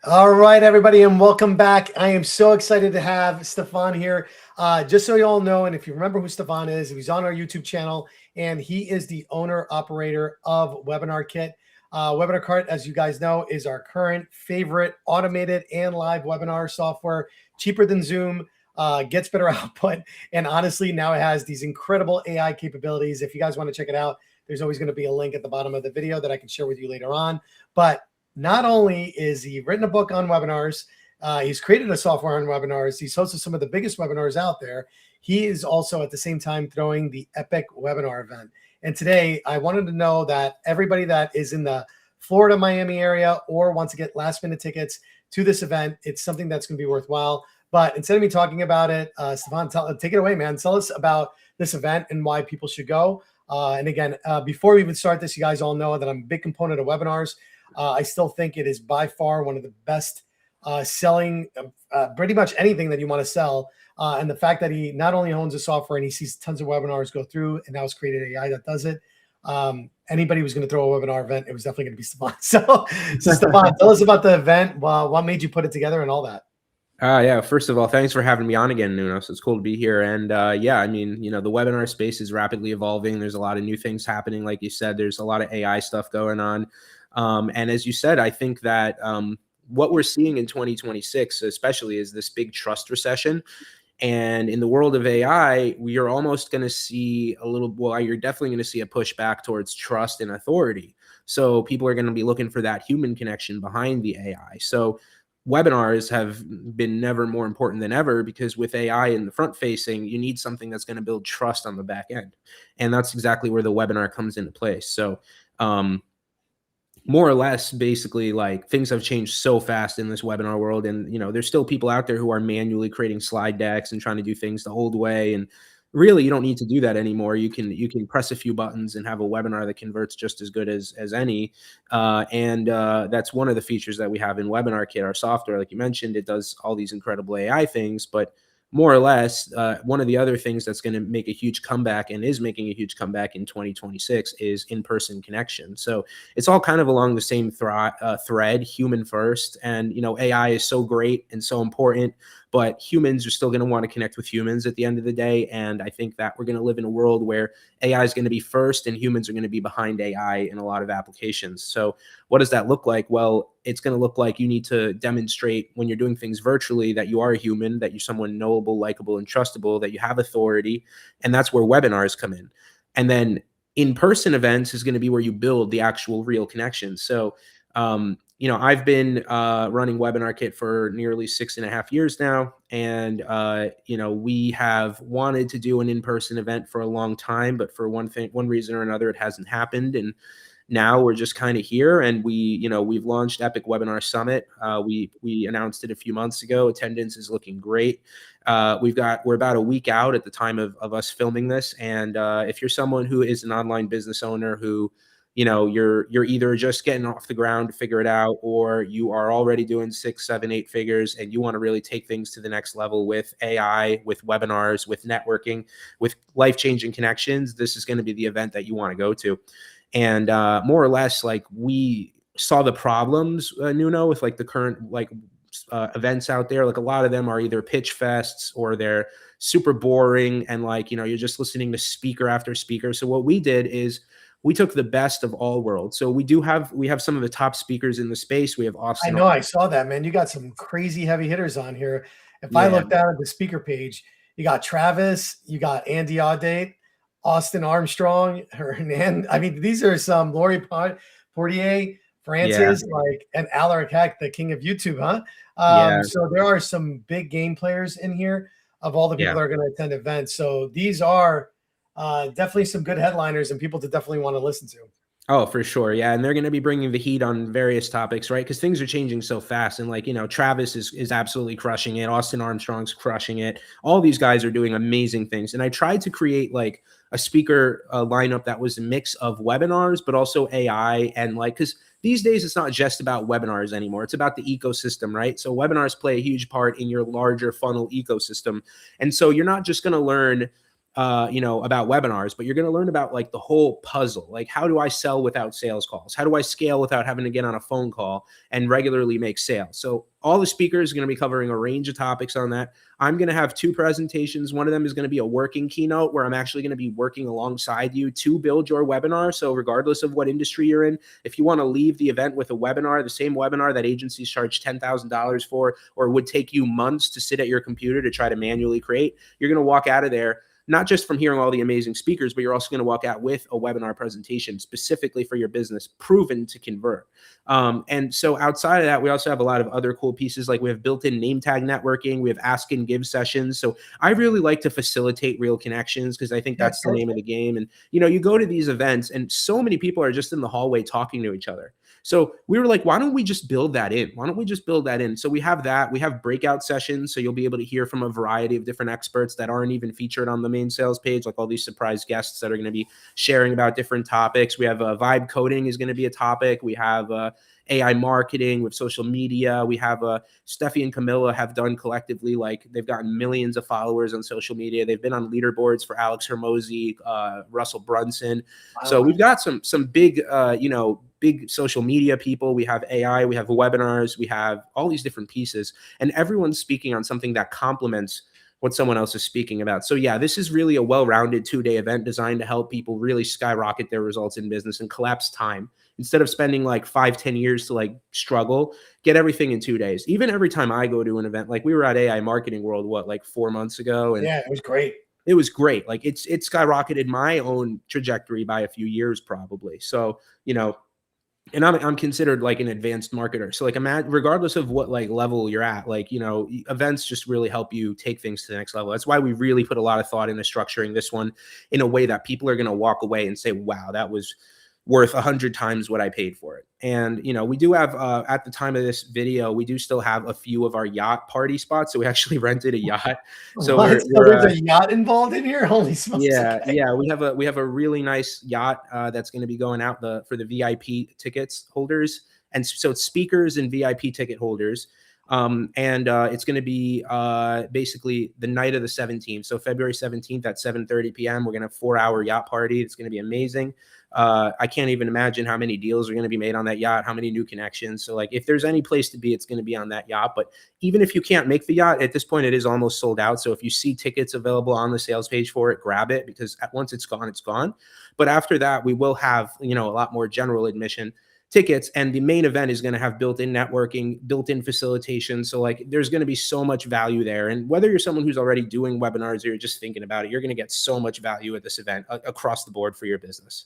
All right, everybody, and welcome back. I am so excited to have Stefan here. Just so you all know, and if you remember who Stefan is, he's on our YouTube channel, and he is the owner operator of Webinar Kit. Webinar Kit, as you guys know, is our current favorite automated and live webinar software, cheaper than Zoom, gets better output, and honestly, now it has these incredible AI capabilities. If you guys want to check it out, there's always going to be a link at the bottom of the video that I can share with you later on. But not only is he written a book on webinars, he's created a software on webinars, he's hosted some of the biggest webinars out there. He is also at the same time throwing the Epic Webinar event. And today I wanted to know that everybody that is in the Florida, Miami area or wants to get last minute tickets to this event, it's something that's going to be worthwhile. But instead of me talking about it, Stefan, take it away, man. Tell us about this event and why people should go. And again, before we even start this, you guys all know that I'm a big component of webinars. I still think it is by far one of the best selling pretty much anything that you want to sell. And the fact that he not only owns the software and he sees tons of webinars go through and now has created AI that does it. Anybody who's going to throw a webinar event, it was definitely going to be Stefan. So Stefan, tell us about the event. What made you put it together and all that? Yeah, first of all, thanks for having me on again, Nuno. So it's cool to be here. And yeah, I mean, the webinar space is rapidly evolving. There's a lot of new things happening. Like you said, there's a lot of AI stuff going on. And as you said, I think that what we're seeing in 2026, especially, is this big trust recession. And in the world of AI, we are almost going to see you're definitely going to see a pushback towards trust and authority. So people are going to be looking for that human connection behind the AI. So webinars have been never more important than ever, because with AI in the front facing, you need something that's going to build trust on the back end. And that's exactly where the webinar comes into place. So, more or less, basically, like, things have changed so fast in this webinar world, and there's still people out there who are manually creating slide decks and trying to do things the old way. And really, you don't need to do that anymore. You can press a few buttons and have a webinar that converts just as good as any. And that's one of the features that we have in Webinar Kit, our software. Like you mentioned, it does all these incredible AI things, but more or less, one of the other things that's going to make a huge comeback, and is making a huge comeback in 2026, is in-person connection. So it's all kind of along the same thread, human first. And, AI is so great and so important, but humans are still going to want to connect with humans at the end of the day. And I think that we're going to live in a world where AI is going to be first and humans are going to be behind AI in a lot of applications. So what does that look like? Well, it's going to look like you need to demonstrate, when you're doing things virtually, that you are a human, that you're someone knowable, likable, and trustable, that you have authority. And that's where webinars come in. And then in-person events is going to be where you build the actual real connection. So, I've been running Webinar Kit for nearly 6.5 years now. And, we have wanted to do an in-person event for a long time, but for one reason or another, it hasn't happened. And now we're just kind of here, and we've launched Epic Webinar Summit. We announced it a few months ago. Attendance is looking great. We're about a week out at the time of us filming this. And if you're someone who is an online business owner who, you're either just getting off the ground to figure it out, or you are already doing 6, 7, 8 figures, and you want to really take things to the next level with AI, with webinars, with networking, with life-changing connections, this is going to be the event that you want to go to. And more or less, like, we saw the problems, Nuno, with like the current events out there. Like, a lot of them are either pitch fests or they're super boring, and you're just listening to speaker after speaker. So what we did is we took the best of all worlds. So we have some of the top speakers in the space. We have Austin. I know, I saw that, man. You got some crazy heavy hitters on here. If I Yeah. look down at the speaker page, you got Travis, you got Andy Audate, Austin Armstrong, Hernan. I mean, these are some Lori Portier, Francis, and Alaric Heck, the king of YouTube, huh? So there are some big game players in here of all the people that are going to attend events. So these are definitely some good headliners and people to definitely want to listen to. Oh, for sure. Yeah. And they're going to be bringing the heat on various topics, right? Because things are changing so fast. And Travis is absolutely crushing it. Austin Armstrong's crushing it. All these guys are doing amazing things. And I tried to create like a speaker lineup that was a mix of webinars, but also AI. And because these days it's not just about webinars anymore. It's about the ecosystem, right? So webinars play a huge part in your larger funnel ecosystem. And so you're not just going to learn about webinars, but you're going to learn about like the whole puzzle. Like, how do I sell without sales calls? How do I scale without having to get on a phone call and regularly make sales? So all the speakers are going to be covering a range of topics on that. I'm going to have 2 presentations. One of them is going to be a working keynote where I'm actually going to be working alongside you to build your webinar. So regardless of what industry you're in, if you want to leave the event with a webinar, the same webinar that agencies charge $10,000 for, or would take you months to sit at your computer to try to manually create, you're going to walk out of there not just from hearing all the amazing speakers, but you're also going to walk out with a webinar presentation specifically for your business, proven to convert. And so outside of that, we also have a lot of other cool pieces. Like we have built-in name tag networking. We have ask and give sessions. So I really like to facilitate real connections because I think that's the name of the game. And, you go to these events and so many people are just in the hallway talking to each other. So we were like, why don't we just build that in? Why don't we just build that in? So we have that. We have breakout sessions. So you'll be able to hear from a variety of different experts that aren't even featured on the main sales page, like all these surprise guests that are going to be sharing about different topics. We have vibe coding is going to be a topic. We have AI marketing with social media. We have Steffi and Camilla have done collectively, like they've gotten millions of followers on social media. They've been on leaderboards for Alex Hermosi, Russell Brunson. Wow. So we've got some big, big social media people. We have AI, we have webinars, we have all these different pieces, and everyone's speaking on something that complements what someone else is speaking about. So yeah, this is really a well-rounded 2-day event designed to help people really skyrocket their results in business and collapse time. Instead of spending like 5-10 years to like struggle, get everything in 2 days. Even every time I go to an event, like we were at AI Marketing World, like 4 months ago? And yeah, it was great. It was great. Like it skyrocketed my own trajectory by a few years probably. So, and I'm considered like an advanced marketer. So like regardless of what like level you're at, like, events just really help you take things to the next level. That's why we really put a lot of thought into structuring this one in a way that people are going to walk away and say, wow, that was worth 100 times what I paid for it. And, we do have, at the time of this video, we do still have a few of our yacht party spots. So we actually rented a yacht. So there's a yacht involved in here? Holy smokes. Yeah. Okay. Yeah. We have a really nice yacht that's going to be going out for the VIP tickets holders. And so it's speakers and VIP ticket holders. And it's going to be basically the night of the 17th. So February 17th at 7:30 p.m. We're going to have a 4-hour yacht party. It's going to be amazing. I can't even imagine how many deals are going to be made on that yacht, how many new connections. So like if there's any place to be, it's going to be on that yacht. But even if you can't make the yacht, at this point, it is almost sold out. So if you see tickets available on the sales page for it, grab it, because once it's gone, it's gone. But after that, we will have, a lot more general admission tickets, and the main event is going to have built-in networking, built-in facilitation. So like there's going to be so much value there. And whether you're someone who's already doing webinars or you're just thinking about it, you're going to get so much value at this event across the board for your business.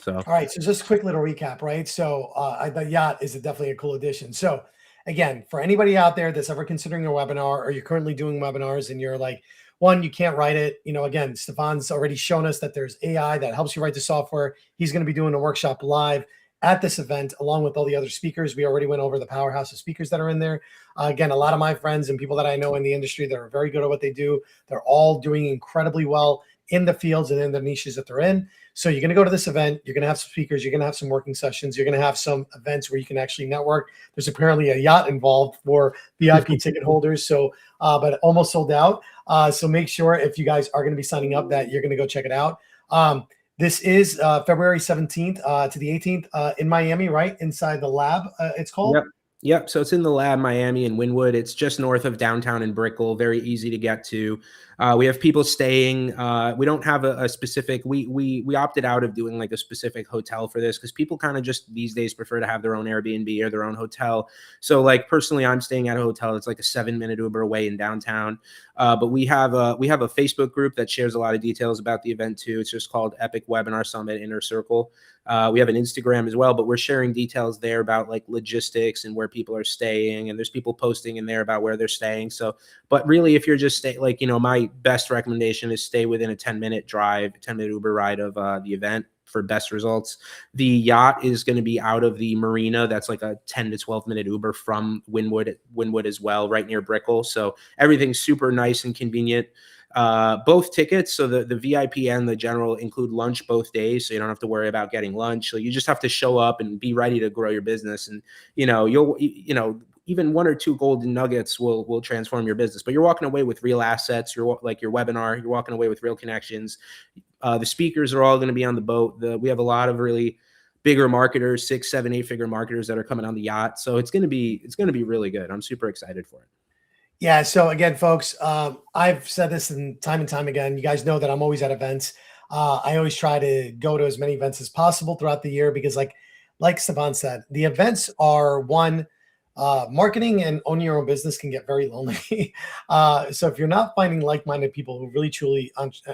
So, all right. So just a quick little recap, right? So the yacht is definitely a cool addition. So again, for anybody out there that's ever considering a webinar, or you're currently doing webinars and you're like, one, you can't write it. Again, Stefan's already shown us that there's AI that helps you write the software. He's going to be doing a workshop live at this event, along with all the other speakers. We already went over the powerhouse of speakers that are in there. Again, a lot of my friends and people that I know in the industry that are very good at what they do, they're all doing incredibly well in the fields and in the niches that they're in. So you're going to go to this event, you're going to have some speakers, you're going to have some working sessions, you're going to have some events where you can actually network. There's apparently a yacht involved for VIP ticket holders. So, but almost sold out. So make sure if you guys are going to be signing up that you're going to go check it out. This is February 17th to the 18th in Miami, right? Inside the lab, it's called. Yep. So it's in the lab, Miami and Wynwood. It's just north of downtown in Brickell. Very easy to get to. We have people staying. We don't have a specific. We opted out of doing like a specific hotel for this because people kind of just these days prefer to have their own Airbnb or their own hotel. So like personally, I'm staying at a hotel. It's like a 7-minute Uber away in downtown. But we have a Facebook group that shares a lot of details about the event too. It's just called Epic Webinar Summit Inner Circle. We have an Instagram as well, but we're sharing details there about like logistics and where people are staying. And there's people posting in there about where they're staying. So, but really, if you're just staying, like, my best recommendation is stay within a 10-minute drive, 10-minute Uber ride of the event for best results. The yacht is going to be out of the marina. That's like a 10 to 12-minute Uber from Wynwood as well, right near Brickell. So everything's super nice and convenient. Both tickets, so the VIP and the general, include lunch both days, so you don't have to worry about getting lunch. So you just have to show up and be ready to grow your business. And even 1 or 2 golden nuggets will transform your business. But you're walking away with real assets. You're like your webinar. You're walking away with real connections. The speakers are all going to be on the boat. We have a lot of really bigger marketers, 6, 7, 8-figure marketers that are coming on the yacht. So it's going to be really good. I'm super excited for it. Yeah. So again, folks, I've said this and time again. You guys know that I'm always at events. I always try to go to as many events as possible throughout the year because, like Stefan said, the events are one. Marketing and owning your own business can get very lonely. So if you're not finding like-minded people who really truly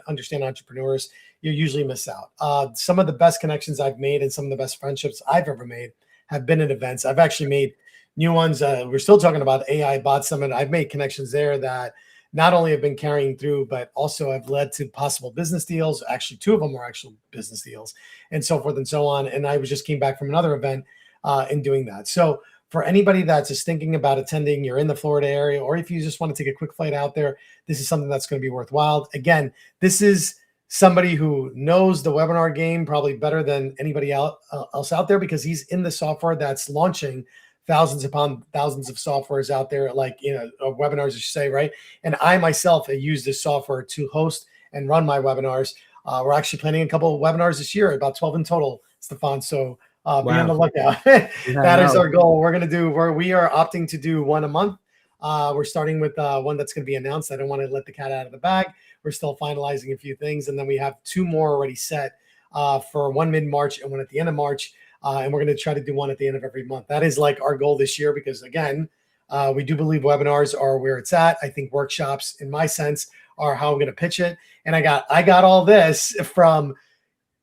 understand entrepreneurs, you usually miss out. Some of the best connections I've made and some of the best friendships I've ever made have been at events. I've actually made new ones. We're still talking about AI Bot Summit. I've made connections there that not only have been carrying through, but also have led to possible business deals. Actually, 2 of them were actual business deals and so forth and so on. And I just came back from another event in doing that. So for anybody that's just thinking about attending, you're in the Florida area, or if you just want to take a quick flight out there, this is something that's going to be worthwhile. Again, this is somebody who knows the webinar game probably better than anybody else out there because he's in the software that's launching thousands upon thousands of softwares out there, like, webinars, you say, right? And I myself use this software to host and run my webinars. We're actually planning a couple of webinars this year, about 12 in total, Stefan. So be on the lookout. That is our goal. We are opting to do one a month. We're starting with one that's going to be announced. I don't want to let the cat out of the bag. We're still finalizing a few things. And then we have 2 more already set for one mid-March and one at the end of March. And we're going to try to do one at the end of every month. That is like our goal this year because, again, we do believe webinars are where it's at. I think workshops, in my sense, are how I'm going to pitch it. And I got all this from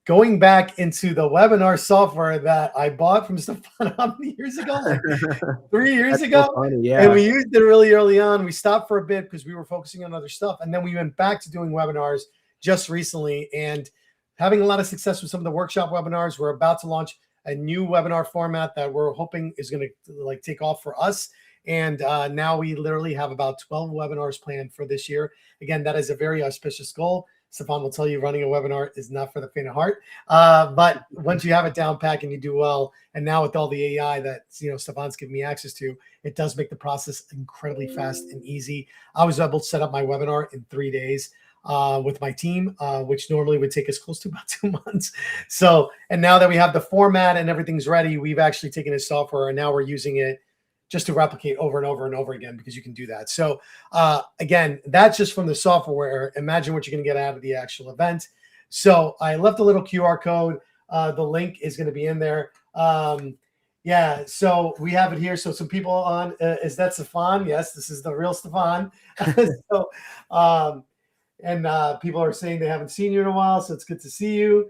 going back into the webinar software that I bought from Stefan how many years ago? Like 3 years ago. So funny, yeah. And we used it really early on. We stopped for a bit because we were focusing on other stuff. And then we went back to doing webinars just recently and having a lot of success with some of the workshop webinars. We're about to launch a new webinar format that we're hoping is going to take off for us. And now we literally have about 12 webinars planned for this year. Again, that is a very auspicious goal. Stefan will tell you running a webinar is not for the faint of heart. But once you have it down pat and you do well, and now with all the AI that Stefan's given me access to, it does make the process incredibly fast and easy. I was able to set up my webinar in 3 days with my team, which normally would take us close to about 2 months. So, and now that we have the format and everything's ready, we've actually taken his software and now we're using it just to replicate over and over and over again because you can do that. So again, that's just from the software. Imagine what you're going to get out of the actual event. So I left a little QR code. The link is going to be in there. Yeah, so we have it here. So some people on, is that Stefan? Yes, this is the real Stefan. So, people are saying they haven't seen you in a while, so it's good to see you.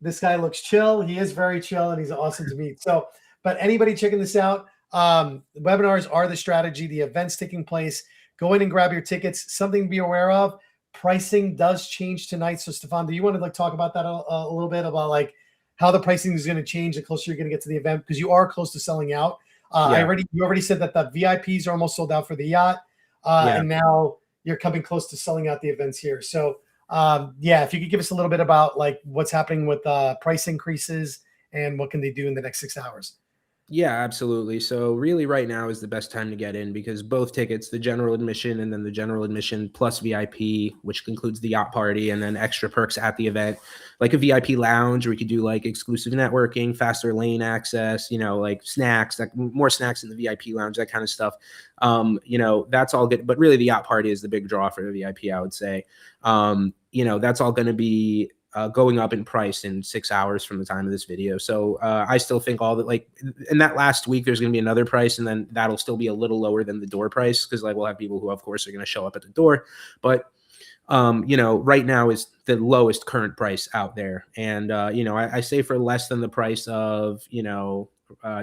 This guy looks chill. He is very chill, and he's awesome to meet. So, but anybody checking this out, webinars are the strategy. The event's taking place. Go in and grab your tickets. Something to be aware of. Pricing does change tonight. So, Stefan, do you want to talk about that a little bit about how the pricing is going to change the closer you're going to get to the event because you are close to selling out. You already said that the VIPs are almost sold out for the yacht, and now you're coming close to selling out the events here. So, if you could give us a little bit about what's happening with price increases and what can they do in the next 6 hours. Yeah, absolutely. So really right now is the best time to get in because both tickets, the general admission and then the general admission plus VIP, which includes the yacht party and then extra perks at the event, like a VIP lounge where you could do exclusive networking, faster lane access, snacks, more snacks in the VIP lounge, that kind of stuff. That's all good. But really the yacht party is the big draw for the VIP, I would say. That's all going to be going up in price in 6 hours from the time of this video. So I still think all that in that last week, there's going to be another price and then that'll still be a little lower than the door price. Cause we'll have people who of course are going to show up at the door, but right now is the lowest current price out there. And I say for less than the price of,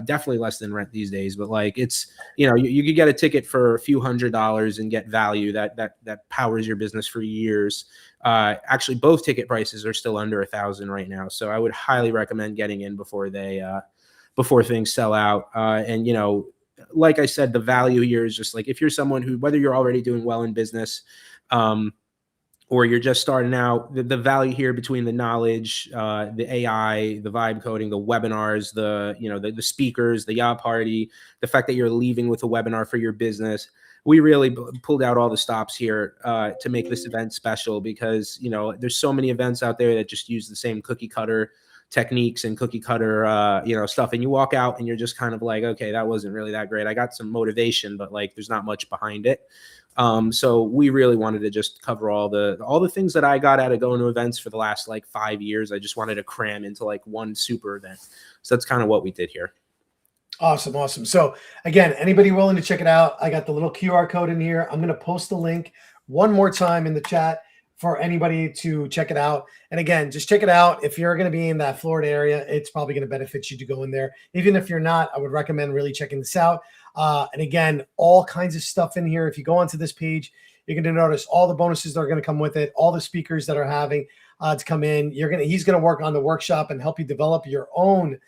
definitely less than rent these days, but it's, you could get a ticket for a few $100s and get value that powers your business for years. Actually, both ticket prices are still under $1,000 right now. So I would highly recommend getting in before things sell out. Like I said, the value here is just if you're someone who, whether you're already doing well in business, or you're just starting out, the value here between the knowledge, the AI, the vibe coding, the webinars, the speakers, the yacht party, the fact that you're leaving with a webinar for your business. We really pulled out all the stops here to make this event special, because there's so many events out there that just use the same cookie cutter techniques and cookie cutter stuff, and you walk out and you're just kind of like, okay, that wasn't really that great. I got some motivation, but like there's not much behind it. So we really wanted to just cover all the things that I got out of going to events for the last like 5 years. I just wanted to cram into like one super event. So that's kind of what we did here. Awesome. Awesome. So again, anybody willing to check it out, I got the little QR code in here. I'm going to post the link one more time in the chat for anybody to check it out. And again, just check it out. If you're going to be in that Florida area, it's probably going to benefit you to go in there. Even if you're not, I would recommend really checking this out. And again, all kinds of stuff in here. If you go onto this page, you're going to notice all the bonuses that are going to come with it, all the speakers that are having to come in. He's going to work on the workshop and help you develop your own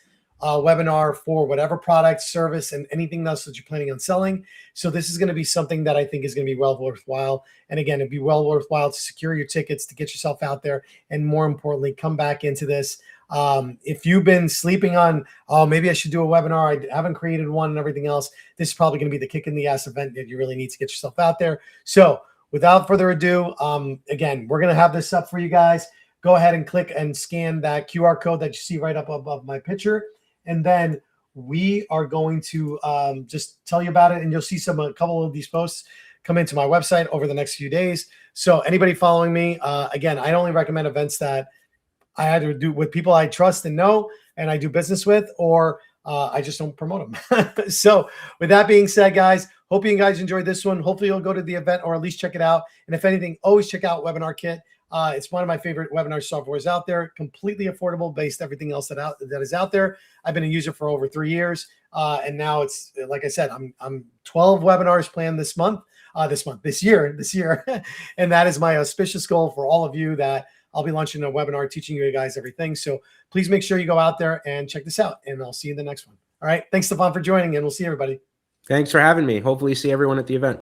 webinar for whatever product, service, and anything else that you're planning on selling. So this is going to be something that I think is going to be well worthwhile. And again, it'd be well worthwhile to secure your tickets, to get yourself out there, and more importantly, come back into this. If you've been sleeping on, oh, maybe I should do a webinar, I haven't created one and everything else, this is probably going to be the kick in the ass event that you really need to get yourself out there. So without further ado, again, we're going to have this up for you guys. Go ahead and click and scan that QR code that you see right up above my picture. And then we are going to just tell you about it, and you'll see a couple of these posts come into my website over the next few days. So anybody following me, again, I only recommend events that I either do with people I trust and know and I do business with, or I just don't promote them. So with that being said, guys, hope you guys enjoyed this one. Hopefully you'll go to the event or at least check it out. And if anything, always check out Webinar Kit. It's one of my favorite webinar softwares out there, completely affordable based everything else that is out there. I've been a user for over 3 years. And now it's, like I said, I'm 12 webinars planned this year. And that is my auspicious goal for all of you, that I'll be launching a webinar teaching you guys everything. So please make sure you go out there and check this out, and I'll see you in the next one. All right. Thanks, Stefan, for joining, and we'll see everybody. Thanks for having me. Hopefully see everyone at the event.